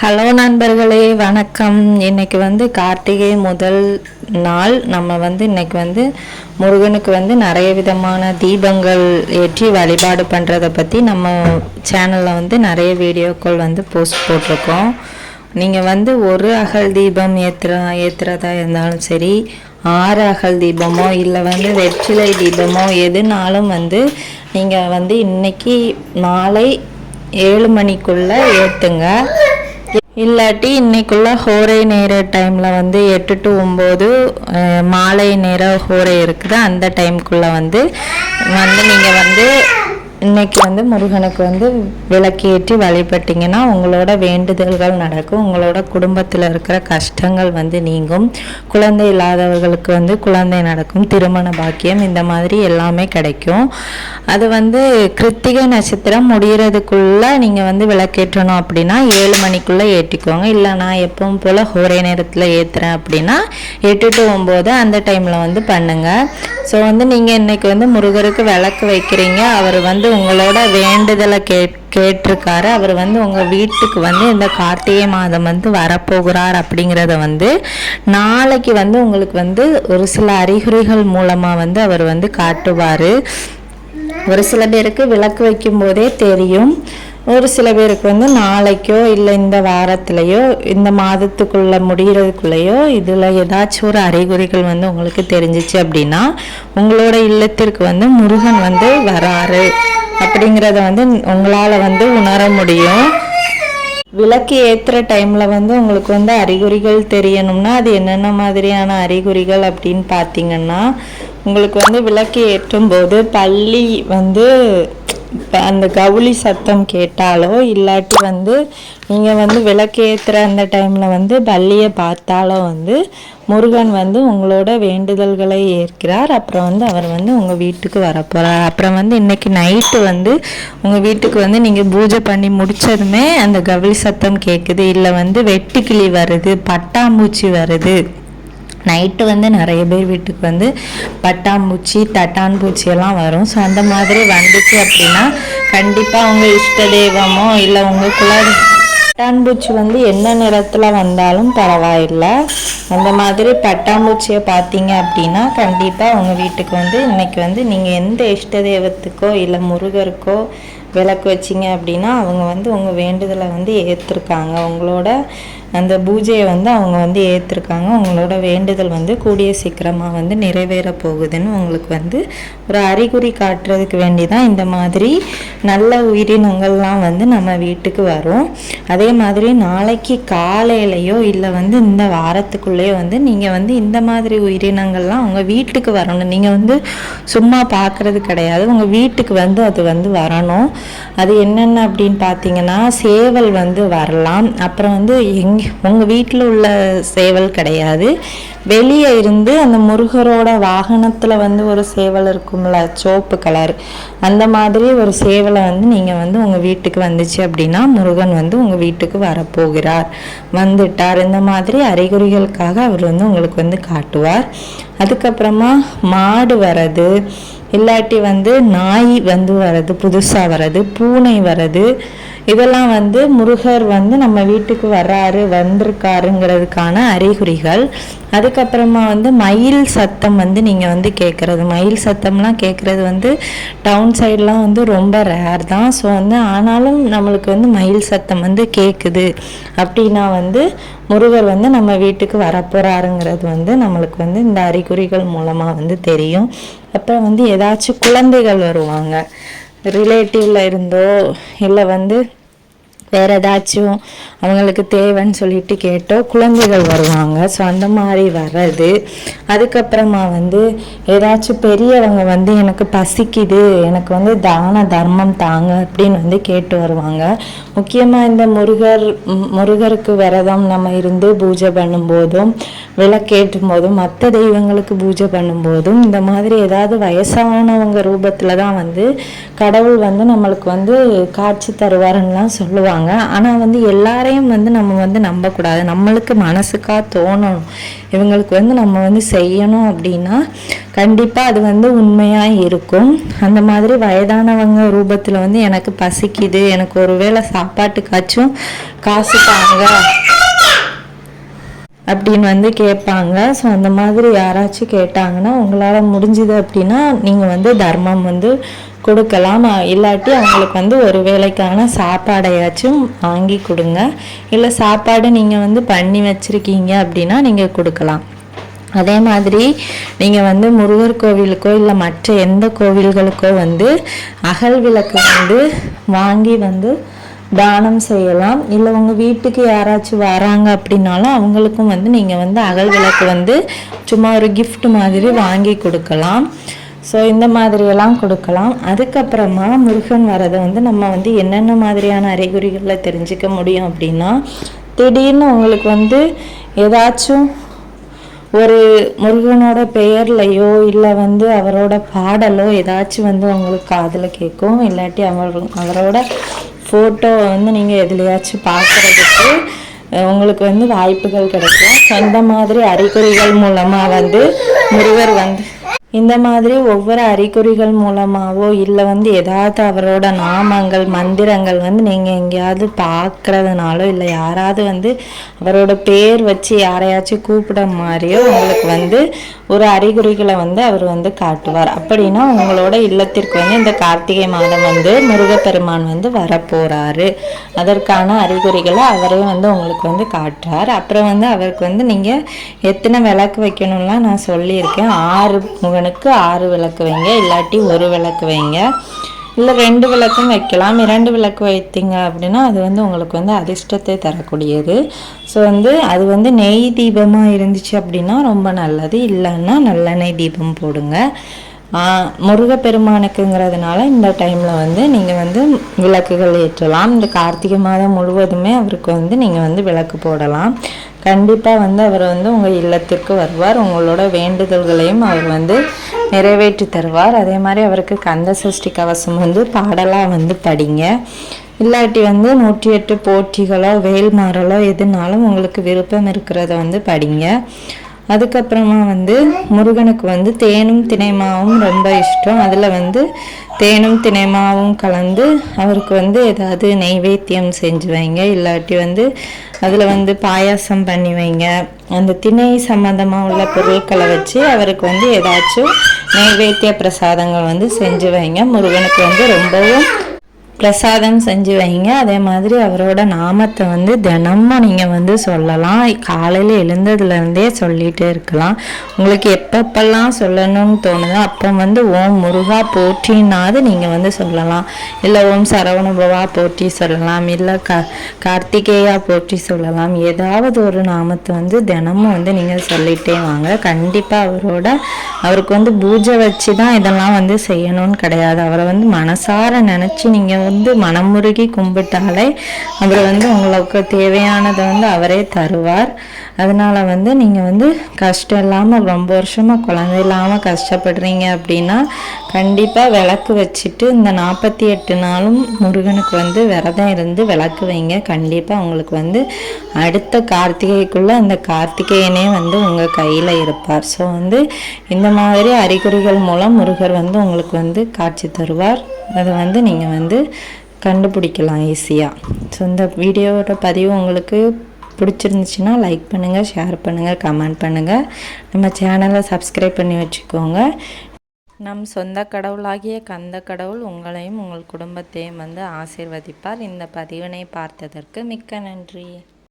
Hello நண்பர்களே, வணக்கம். இன்னைக்கு கார்த்திகை முதல் நாள். நம்ம இன்னைக்கு முருகனுக்கு நிறைய விதமான தீபங்கள் ஏற்றி வழிபாடு பண்ணுறதை பற்றி நம்ம சேனலில் நிறைய வீடியோக்கள் போஸ்ட் போட்டிருக்கோம். நீங்கள் ஒரு அகல் தீபம் ஏற்றுறதா இருந்தாலும் சரி, 6 அகல் தீபமோ இல்லை வெற்றிலை தீபமோ எதுனாலும் நீங்கள் இன்னைக்கு மாலை 7 மணிக்குள்ளே ஏற்றுங்க. இல்லாட்டி இன்னைக்குள்ள ஹோரை நேர டைமில் 8 to 9 மாலை நேர ஹோரை இருக்குது. அந்த டைமுக்குள்ளே நீங்கள் இன்னைக்கு முருகனுக்கு விளக்கேற்றி வழிபட்டிங்கன்னா உங்களோட வேண்டுதல்கள் நடக்கும். உங்களோட குடும்பத்தில் இருக்கிற கஷ்டங்கள் நீங்கும். குழந்தை இல்லாதவர்களுக்கு குழந்தை நடக்கும். திருமண பாக்கியம் இந்த மாதிரி எல்லாமே கிடைக்கும். அது கிருத்திகை நட்சத்திரம் முடிகிறதுக்குள்ளே நீங்கள் விளக்கேற்றணும் அப்படின்னா 7 மணிக்குள்ளே ஏற்றிக்கோங்க. இல்லை நான் எப்பவும் போல் ஒரே நேரத்தில் ஏற்றுறேன் அப்படின்னா 8 to 9 அந்த டைமில் பண்ணுங்கள். ஸோ நீங்கள் இன்னைக்கு முருகருக்கு விளக்கு வைக்கிறீங்க. அவர் உங்களோட வேண்டுதலை கேட்டிருக்காரு. அவர் உங்கள் வீட்டுக்கு இந்த கார்த்திகை மாதம் வரப்போகிறார் அப்படிங்கிறத நாளைக்கு உங்களுக்கு ஒரு சில அறிகுறிகள் மூலமாக அவர் காட்டுவார். ஒரு சில பேருக்கு விளக்கு வைக்கும் போதே தெரியும். ஒரு சில பேருக்கு நாளைக்கோ இல்லை இந்த வாரத்துலேயோ இந்த மாதத்துக்குள்ளே முடிகிறதுக்குள்ளேயோ இதில் ஏதாச்சும் ஒரு அறிகுறிகள் உங்களுக்கு தெரிஞ்சிச்சு அப்படின்னா உங்களோட இல்லத்திற்கு முருகன் வராரு அப்படிங்கிறத உங்களால் உணர முடியும். விளக்கு ஏற்றுற டைமில் உங்களுக்கு அறிகுறிகள் தெரியணும்னா அது என்னென்ன மாதிரியான அறிகுறிகள் அப்படின்னு பார்த்தீங்கன்னா, உங்களுக்கு விளக்கு ஏற்றும் போது பள்ளி அந்த கவுளி சத்தம் கேட்டாலோ இல்லாட்டி நீங்கள் விளக்கு ஏற்றுற அந்த டைமில் பள்ளியை பார்த்தாலோ முருகன் உங்களோட வேண்டுதல்களை ஏற்கிறார். அப்புறம் அவர் உங்கள் வீட்டுக்கு வரப்போகிறார். அப்புறம் இன்னைக்கு நைட்டு உங்கள் வீட்டுக்கு நீங்கள் பூஜை பண்ணி முடித்ததுமே அந்த கவுளி சத்தம் கேட்குது, இல்லை வெட்டுக்கிளி வருது, பட்டாம்பூச்சி வருது. நைட்டு நிறைய பேர் வீட்டுக்கு பட்டாம்பூச்சி தட்டான் பூச்சியெல்லாம் வரும். ஸோ அந்த மாதிரி வந்துச்சு அப்படின்னா கண்டிப்பாக உங்கள் இஷ்ட தெய்வமோ இல்லை உங்கள் பட்டாம்பூச்சி என்ன நிறத்தில் வந்தாலும் பரவாயில்லை. அந்த மாதிரி பட்டாம்பூச்சியை பார்த்தீங்க அப்படின்னா கண்டிப்பாக உங்கள் வீட்டுக்கு இன்னைக்கு நீங்கள் எந்த இஷ்ட தெய்வத்துக்கோ இல்லை முருகருக்கோ விளக்கு வச்சிங்க அப்படின்னா அவங்க உங்கள் வேண்டுதலை ஏற்றிருக்காங்க. உங்களோட அந்த பூஜையை அவங்க ஏற்றிருக்காங்க. உங்களோட வேண்டுதல் கூடிய சீக்கிரமாக நிறைவேற போகுதுன்னு உங்களுக்கு ஒரு அறிகுறி காட்டுறதுக்கு வேண்டி தான் இந்த மாதிரி நல்ல உயிரினங்கள்லாம் நம்ம வீட்டுக்கு வரும். அதே மாதிரி நாளைக்கு காலையிலையோ இல்லை இந்த வாரத்துக்குள்ளேயோ நீங்கள் இந்த மாதிரி உயிரினங்கள்லாம் உங்கள் வீட்டுக்கு வரணும். நீங்கள் சும்மா பார்க்குறது கிடையாது, உங்கள் வீட்டுக்கு அது வரணும். அது என்னென்ன அப்படின்னு பார்த்தீங்கன்னா, சேவல் வரலாம். அப்புறம் உங்கள் வீட்டில் உள்ள சேவல் கிடையாது, வெளியே இருந்து அந்த முருகரோட வாகனத்தில் ஒரு சேவல் இருக்கும்ல, சோப்பு கலர், அந்த மாதிரி ஒரு சேவலை நீங்கள் உங்கள் வீட்டுக்கு வந்துச்சு அப்படின்னா முருகன் உங்கள் வீட்டுக்கு வரப்போகிறார், வந்துட்டார். இந்த மாதிரி அறிகுறிகளுக்காக அவர் உங்களுக்கு காட்டுவார். அதுக்கப்புறமா மாடு வர்றது, இல்லாட்டி நாய் வர்றது, புதுசாக வர்றது, பூனை வர்றது, இதெல்லாம் முருகர் நம்ம வீட்டுக்கு வர்றாரு வந்திருக்காருங்கிறதுக்கான அறிகுறிகள். அதுக்கப்புறமா மயில் சத்தம் நீங்கள் கேட்குறது, மயில் சத்தம்லாம் கேட்குறது டவுன் சைட்லாம் ரொம்ப ரேர் தான். ஸோ ஆனாலும் நம்மளுக்கு மயில் சத்தம் கேட்குது அப்படின்னா முருகர் நம்ம வீட்டுக்கு வரப்போகிறாருங்கிறது நம்மளுக்கு இந்த அறிகுறிகள் மூலமாக தெரியும். அப்புறம் ஏதாச்சும் குழந்தைகள் வருவாங்க, ரிலேட்டிவில் இருந்தோ இல்லை வேறு ஏதாச்சும் அவங்களுக்கு தேவைன்னு சொல்லிட்டு கேட்டோ குழந்தைகள் வருவாங்க. ஸோ அந்த மாதிரி வர்றது. அதுக்கப்புறமா ஏதாச்சும் பெரியவங்க எனக்கு பசிக்குது, எனக்கு தான தர்மம் தாங்க அப்படின்னு கேட்டு வருவாங்க. முக்கியமாக இந்த முருகருக்கு விரதம் நம்ம இருந்து பூஜை பண்ணும்போதும் விளக்கேற்றும் போதும் மற்ற தெய்வங்களுக்கு பூஜை பண்ணும்போதும் இந்த மாதிரி ஏதாவது வயசானவங்க ரூபத்தில் தான் கடவுள் நம்மளுக்கு காட்சி தருவாருன்னெலாம் சொல்லுவாங்க. சொல்லுவாங்க. ஆனால் வந்து எல்லாரையும் வந்து நம்ம வந்து நம்பக்கூடாது. நம்மளுக்கு மனசுக்காக தோணணும் இவங்களுக்கு வந்து நம்ம வந்து செய்யணும் அப்படின்னா கண்டிப்பாக அது வந்து உண்மையாக இருக்கும். அந்த மாதிரி வயதானவங்க ரூபத்தில் வந்து எனக்கு பசிக்குது, எனக்கு ஒரு வேளை சாப்பாட்டுக்காச்சும் காசு தாங்க அப்படின்னு வந்து கேட்பாங்க. ஸோ அந்த மாதிரி யாராச்சும் கேட்டாங்கன்னா உங்களால் முடிஞ்சுது அப்படின்னா நீங்கள் வந்து தர்மம் வந்து கொடுக்கலாம். இல்லாட்டி அவங்களுக்கு வந்து ஒரு வேளைக்கான சாப்பாடையாச்சும் வாங்கி கொடுங்க. இல்லை சாப்பாடு நீங்கள் வந்து பண்ணி வச்சுருக்கீங்க அப்படின்னா நீங்கள் கொடுக்கலாம். அதே மாதிரி நீங்கள் வந்து முருகர் கோவிலுக்கோ இல்லை மற்ற எந்த கோவில்களுக்கோ வந்து அகல் விளக்கு வந்து வாங்கி வந்து தானம் செய்யலாம். இல்லை உங்கள் வீட்டுக்கு யாராச்சும் வராங்க அப்படின்னாலும் அவங்களுக்கும் வந்து நீங்கள் வந்து அகல் விளக்கு வந்து சும்மா ஒரு கிஃப்ட் மாதிரி வாங்கி கொடுக்கலாம். ஸோ இந்த மாதிரியெல்லாம் கொடுக்கலாம். அதுக்கப்புறமா முருகன் வரதை வந்து நம்ம வந்து என்னென்ன மாதிரியான அறிகுறிகளில் தெரிஞ்சுக்க முடியும் அப்படின்னா, திடீர்னு உங்களுக்கு வந்து ஏதாச்சும் ஒரு முருகனோட பெயர்லையோ இல்லை வந்து அவரோட பாடலோ ஏதாச்சும் வந்து உங்களுக்கு காதில் கேட்கும். இல்லாட்டி அவரோட ஃபோட்டோ வந்து நீங்கள் எதுலையாச்சும் பார்க்குறதுக்கு உங்களுக்கு வந்து வாய்ப்புகள் கிடைக்கும். அந்த மாதிரி அறிகுறிகள் மூலமாக வந்து முருகர் வந்து இந்த மாதிரி ஒவ்வொரு அறிகுறிகள் மூலமாகவோ இல்லை வந்து ஏதாவது அவரோட நாமங்கள் மந்திரங்கள் வந்து நீங்கள் எங்கேயாவது பார்க்குறதுனாலோ இல்லை யாராவது வந்து அவரோட பேர் வச்சு யாரையாச்சும் கூப்பிட மாதிரியோ உங்களுக்கு வந்து ஒரு அறிகுறிகளை வந்து அவர் வந்து காட்டுவார். அப்படின்னா உங்களோட இல்லத்திற்கு வந்து இந்த கார்த்திகை மாதம் வந்து முருகப்பெருமான் வந்து வரப்போகிறாரு. அதற்கான அறிகுறிகளை அவரே வந்து உங்களுக்கு வந்து காட்டுறார். அப்புறம் வந்து அவருக்கு வந்து நீங்கள் எத்தனை விளக்கு வைக்கணும்லாம் நான் சொல்லியிருக்கேன். 6 முகனுக்கு 6 விளக்கு வைங்க, இல்லாட்டி ஒரு விளக்கு வைங்க, இல்லை 2 விளக்கும் வைக்கலாம். 2 விளக்கு வைத்தீங்க அப்படின்னா அது வந்து உங்களுக்கு வந்து அதிர்ஷ்டத்தை தரக்கூடியது. ஸோ வந்து அது வந்து நெய் தீபமாக இருந்துச்சு அப்படின்னா ரொம்ப நல்லது. இல்லைன்னா நல்லெண்ணெய் தீபம் போடுங்க. முருகப்பெருமானுக்குங்கிறதுனால இந்த டைமில் வந்து நீங்கள் வந்து விளக்குகள் ஏற்றலாம். இந்த கார்த்திகை மாதம் முழுவதுமே அவருக்கு வந்து நீங்கள் வந்து விளக்கு போடலாம். கண்டிப்பாக வந்து அவர் வந்து உங்கள் இல்லத்திற்கு வருவார். உங்களோட வேண்டுதல்களையும் அவர் வந்து நிறைவேற்றி தருவார். அதே மாதிரி அவருக்கு கந்த சஷ்டி கவசம் வந்து பாடலாக வந்து படிங்க. இல்லாட்டி வந்து 108 போற்றிகளோ வேல்மாறலோ எதுனாலும் உங்களுக்கு விருப்பம் இருக்கிறத வந்து படிங்க. அதுக்கப்புறமா வந்து முருகனுக்கு வந்து தேனும் தினைமாவும் ரொம்ப இஷ்டம். அதில் வந்து தேனும் தினைமாவும் கலந்து அவருக்கு வந்து ஏதாவது நெய்வேத்தியம் செஞ்சு வைங்க. இல்லாட்டி வந்து அதில் வந்து பாயாசம் பண்ணி வைங்க. அந்த திணை சம்மந்தமாக உள்ள பொருட்களை வச்சு அவருக்கு வந்து ஏதாச்சும் நெய்வேத்திய பிரசாதங்கள் வந்து செஞ்சு வைங்க. முருகனுக்கு வந்து ரொம்பவும் பிரசாதம் செஞ்சு வைங்க. அதே மாதிரி அவரோட நாமத்தை வந்து தினமும் நீங்கள் வந்து சொல்லலாம். காலையில் எழுந்ததுலேருந்தே சொல்லிகிட்டே இருக்கலாம். உங்களுக்கு எப்பப்பெல்லாம் சொல்லணும்னு தோணுதோ அப்போ வந்து ஓம் முருகா போற்றினாது நீங்கள் வந்து சொல்லலாம். இல்லை ஓம் சரவணபவா போற்றி சொல்லலாம், இல்லை கார்த்திகேயா போற்றி சொல்லலாம். ஏதாவது ஒரு நாமத்தை வந்து தினமும் வந்து நீங்கள் சொல்லிகிட்டே வாங்க. கண்டிப்பாக அவருக்கு வந்து பூஜை வச்சு தான் இதெல்லாம் வந்து செய்யணும்னு கிடையாது. அவரை வந்து மனசார நினச்சி நீங்கள் வந்து மனமுருகி கும்பிட்டாலே அவர் வந்து உங்களுக்கு தேவையானதை வந்து அவரே தருவார். அதனால வந்து நீங்கள் வந்து கஷ்டம் இல்லாமல் ரொம்ப வருஷமாக குழந்தை இல்லாமல் கஷ்டப்படுறீங்க அப்படின்னா கண்டிப்பாக விளக்கு வச்சுட்டு இந்த 48 நாளும் முருகனுக்கு வந்து விரதம் இருந்து விளக்கு வைங்க. கண்டிப்பாக உங்களுக்கு வந்து அடுத்த கார்த்திகைக்குள்ளே அந்த கார்த்திகேயனே வந்து உங்கள் கையில் இருப்பார். ஸோ வந்து இந்த மாதிரி அறிகுறிகள் மூலம் முருகர் வந்து உங்களுக்கு வந்து காட்சி தருவார். அதை வந்து நீங்கள் வந்து கண்டுபிடிக்கலாம் ஈஸியாக. ஸோ இந்த வீடியோவோட பதிவு உங்களுக்கு பிடிச்சிருந்துச்சுன்னா லைக் பண்ணுங்கள், ஷேர் பண்ணுங்கள், கமெண்ட் பண்ணுங்கள். நம்ம சேனலை சப்ஸ்கிரைப் பண்ணி வச்சுக்கோங்க. நம் சொந்த கடவுளாகிய கந்த கடவுள் உங்களையும் உங்கள் குடும்பத்தையும் வந்து ஆசீர்வதிப்பார். இந்த பதிவினை பார்த்ததற்கு மிக்க நன்றி.